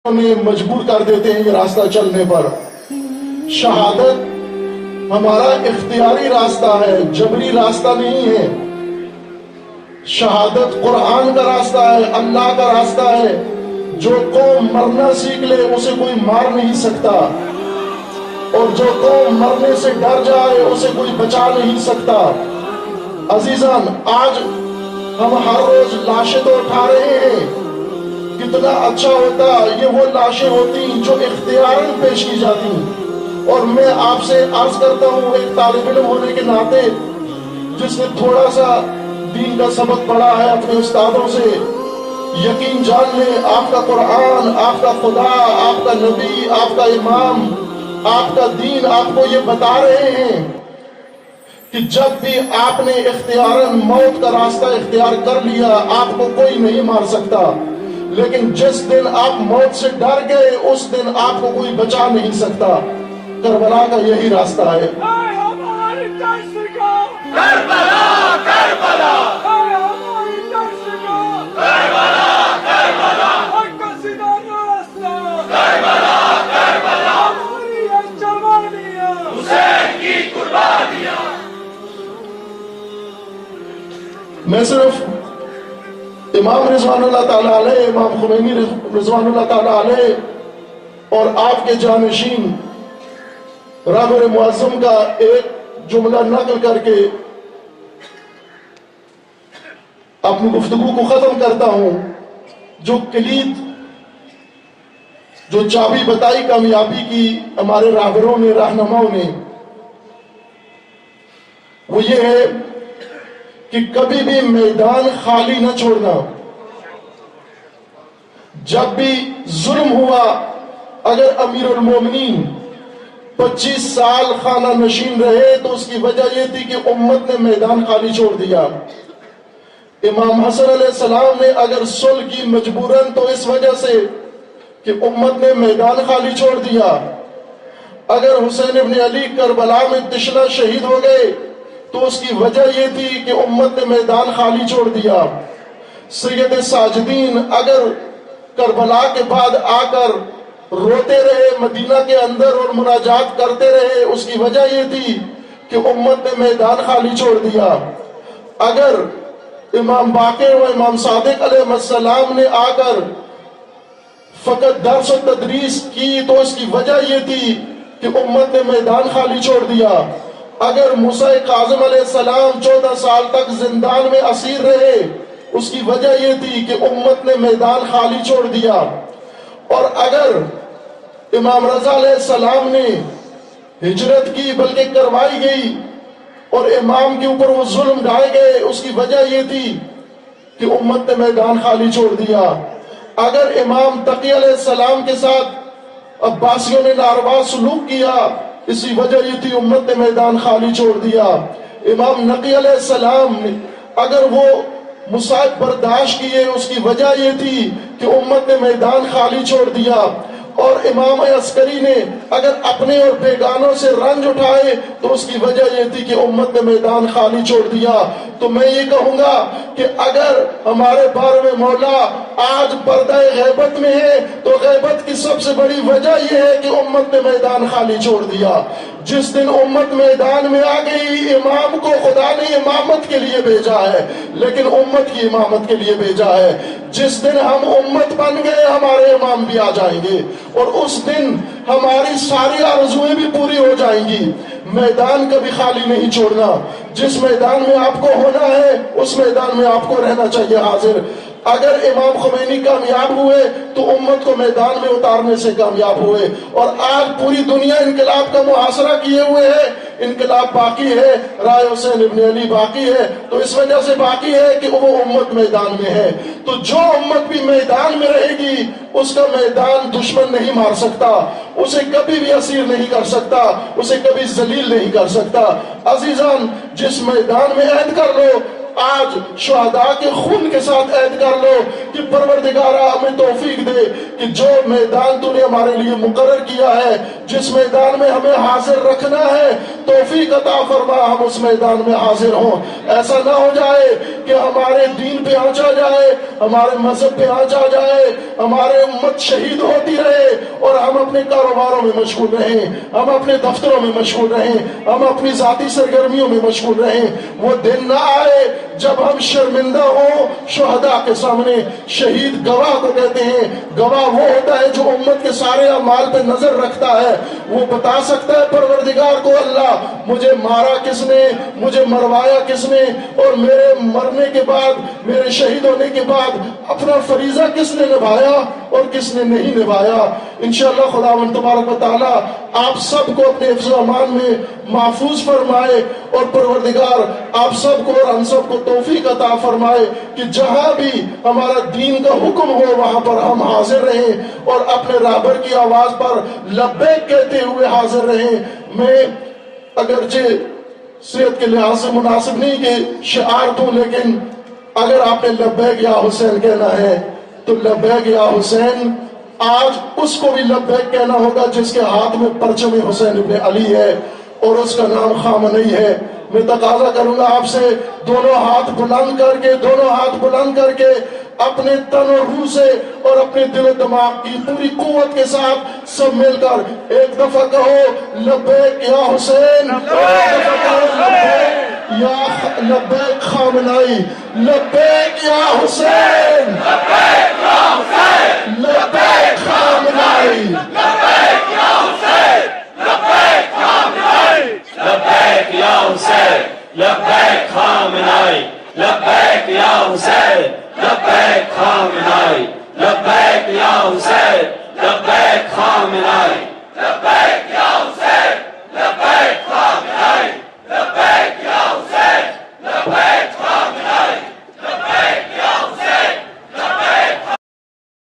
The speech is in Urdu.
ہمیں مجبور کر دیتے ہیں یہ راستہ چلنے پر۔ شہادت ہمارا اختیاری راستہ ہے، جبری راستہ نہیں ہے۔ شہادت قرآن کا راستہ ہے، اللہ کا راستہ ہے۔ جو قوم مرنا سیکھ لے اسے کوئی مار نہیں سکتا، اور جو قوم مرنے سے ڈر جائے اسے کوئی بچا نہیں سکتا۔ عزیزان، آج ہم ہر روز لاشیں تو اٹھا رہے ہیں، کتنا اچھا ہوتا یہ وہ لاشیں ہوتی جو اختیاراً پیش کی جاتی۔ اور میں آپ سے عرض کرتا ہوں ایک طالب علم ہونے کے ناطے جس نے تھوڑا سا دین کا سبق پڑھا ہے اپنے استادوں سے، یقین جان لیں آپ کا قرآن، آپ کا خدا، آپ کا نبی، آپ کا امام، آپ کا دین آپ کو یہ بتا رہے ہیں کہ جب بھی آپ نے اختیاراً موت کا راستہ اختیار کر لیا آپ کو کوئی نہیں مار سکتا، لیکن جس دن آپ موت سے ڈر گئے اس دن آپ کو کوئی بچا نہیں سکتا۔ کربلا کا یہی راستہ ہے۔ میں صرف امام رضوان اللہ تعالیٰ علیہ، امام خمینی رضوان اللہ تعالیٰ علیہ اور آپ کے جانشین رہبر معظم کا ایک جملہ نقل کر کے اپنی گفتگو کو ختم کرتا ہوں۔ جو کلید، جو چابی بتائی کامیابی کی ہمارے راہبروں نے، رہنماؤں نے، وہ یہ ہے کہ کبھی بھی میدان خالی نہ چھوڑنا۔ جب بھی ظلم ہوا، اگر امیر المومنین 25 سال خانہ نشین رہے تو اس کی وجہ یہ تھی کہ امت نے میدان خالی چھوڑ دیا۔ امام حسن علیہ السلام نے اگر صلح کی مجبوراً تو اس وجہ سے کہ امت نے میدان خالی چھوڑ دیا۔ اگر حسین ابن علی کربلا میں تشنہ شہید ہو گئے تو اس کی وجہ یہ تھی کہ امت نے میدان خالی چھوڑ دیا۔ سید ساجدین اگر کربلا کے بعد آ کر روتے رہے مدینہ کے اندر اور مناجات کرتے رہے، اس کی وجہ یہ تھی کہ امت نے میدان خالی چھوڑ دیا۔ اگر امام باقر و امام صادق علیہ السلام نے آ کر فقط درس و تدریس کی تو اس کی وجہ یہ تھی کہ امت نے میدان خالی چھوڑ دیا۔ اگر موسیٰ کاظم علیہ السلام 14 سال تک زندان میں اسیر رہے، اس کی وجہ یہ تھی کہ امت نے میدان خالی چھوڑ دیا۔ اور اگر امام رضا علیہ السلام نے ہجرت کی بلکہ کروائی گئی اور امام کے اوپر وہ ظلم ڈھائے گئے، اس کی وجہ یہ تھی کہ امت نے میدان خالی چھوڑ دیا۔ اگر امام تقی علیہ السلام کے ساتھ عباسیوں نے ناروا سلوک کیا، اسی وجہ یہ تھی امت نے میدان خالی چھوڑ دیا۔ امام نقی علیہ السلام نے اگر وہ مصائب برداشت کیے، اس کی وجہ یہ تھی کہ امت نے میدان خالی چھوڑ دیا۔ اور امام عسکری نے اگر اپنے اور بیگانوں سے رنج اٹھائے تو اس کی وجہ یہ تھی کہ امت نے میدان خالی چھوڑ دیا۔ تو میں یہ کہوں گا کہ اگر ہمارے بارے میں مولا آج پردہ غیبت میں ہے تو غیبت کی سب سے بڑی وجہ یہ ہے کہ امت نے میدان خالی چھوڑ دیا۔ جس دن امت میدان میں آ گئی، امام کو خدا نے امامت کے لیے بھیجا ہے لیکن امت کی امامت کے لیے بھیجا ہے۔ جس دن ہم امت بن گئے ہمارے امام بھی آ جائیں گے اور اس دن ہماری ساری آرزویں بھی پوری ہو جائیں گی۔ میدان کبھی خالی نہیں چھوڑنا۔ جس میدان میں آپ کو ہونا ہے اس میدان میں آپ کو رہنا چاہیے حاضر۔ اگر امام خمینی کامیاب ہوئے تو امت کو میدان میں اتارنے سے کامیاب ہوئے، اور آج پوری دنیا انقلاب کا محاصرہ کیے ہوئے ہے۔ انقلاب باقی ہے، رائے حسین ابن علی باقی ہے، تو اس وجہ سے باقی ہے کہ وہ امت میدان میں ہے۔ تو جو امت بھی میدان میں رہے گی اس کا میدان دشمن نہیں مار سکتا، اسے کبھی بھی اسیر نہیں کر سکتا، اسے کبھی ذلیل نہیں کر سکتا۔ عزیزان، جس میدان میں عہد کر لو آج شہداء کے خون کے ساتھ عہد کر لو کہ پروردگارہ ہمیں توفیق دے کہ جو میدان تو نے ہمارے لیے مقرر کیا ہے، جس میدان میں ہمیں حاضر رکھنا ہے، توفیق عطا فرما ہم اس میدان میں حاضر ہوں۔ ایسا نہ ہو جائے کہ ہمارے دین پہ آنچ آ جائے، ہمارے مذہب پہ آنچ آ جائے، ہمارے امت شہید ہوتی رہے اور ہم اپنے کاروباروں میں مشغول رہیں، ہم اپنے دفتروں میں مشغول رہیں، ہم اپنی ذاتی سرگرمیوں میں مشغول رہیں۔ وہ دن نہ آئے جب ہم شرمندہ ہوں شہداء کے سامنے۔ شہید گواہ کو کہتے ہیں، گواہ وہ ہوتا ہے جو امت کے سارے اعمال پہ نظر رکھتا ہے، وہ بتا سکتا ہے پروردگار کو اللہ مجھے مارا کس نے، مجھے مروایا کس نے، اور میرے مرنے کے بعد، میرے شہید ہونے کے بعد اپنا فریضہ کس نے نبھایا اور کس نے نہیں نبھایا۔ انشاءاللہ خداوند تبارک و تعالی آپ سب کو اپنے حفظ و امان میں محفوظ فرمائے، اور پروردگار آپ سب کو اور ہم سب کو توفیق عطا فرمائے کہ جہاں بھی ہمارا دین کا حکم ہو وہاں پر ہم حاضر رہیں اور اپنے رہبر کی آواز پر لبیک کہتے ہوئے حاضر رہیں۔ میں اگرچہ صحت کے لحاظ سے مناسب نہیں کہ شعار دوں، لیکن اگر آپ نے لبیک یا حسین کہنا ہے تو لبیک یا حسین آج اس کو بھی لبیک کہنا ہوگا جس کے ہاتھ میں پرچم حسین ابن علی ہے اور اس کا نام خامنئی ہے۔ میں تقاضا کروں گا آپ سے دونوں ہاتھ بلند کر کے اپنے تن و روح سے اور اپنے دل و دماغ کی پوری قوت کے ساتھ سب مل کر ایک دفعہ کہو لبیک یا حسین، ایک دفعہ کہو لبیک خامنئی، لبیک یا حسین، لبیک یا حسین، لبیک خامنئی، لبیک یا حسین، لبیک خامنئی، لبیک یا حسین، لبیک خامنئی، لبیک یا حسین، لبیک خامنئی، لبیک یا حسین، لبیک خامنئی، لبیک یا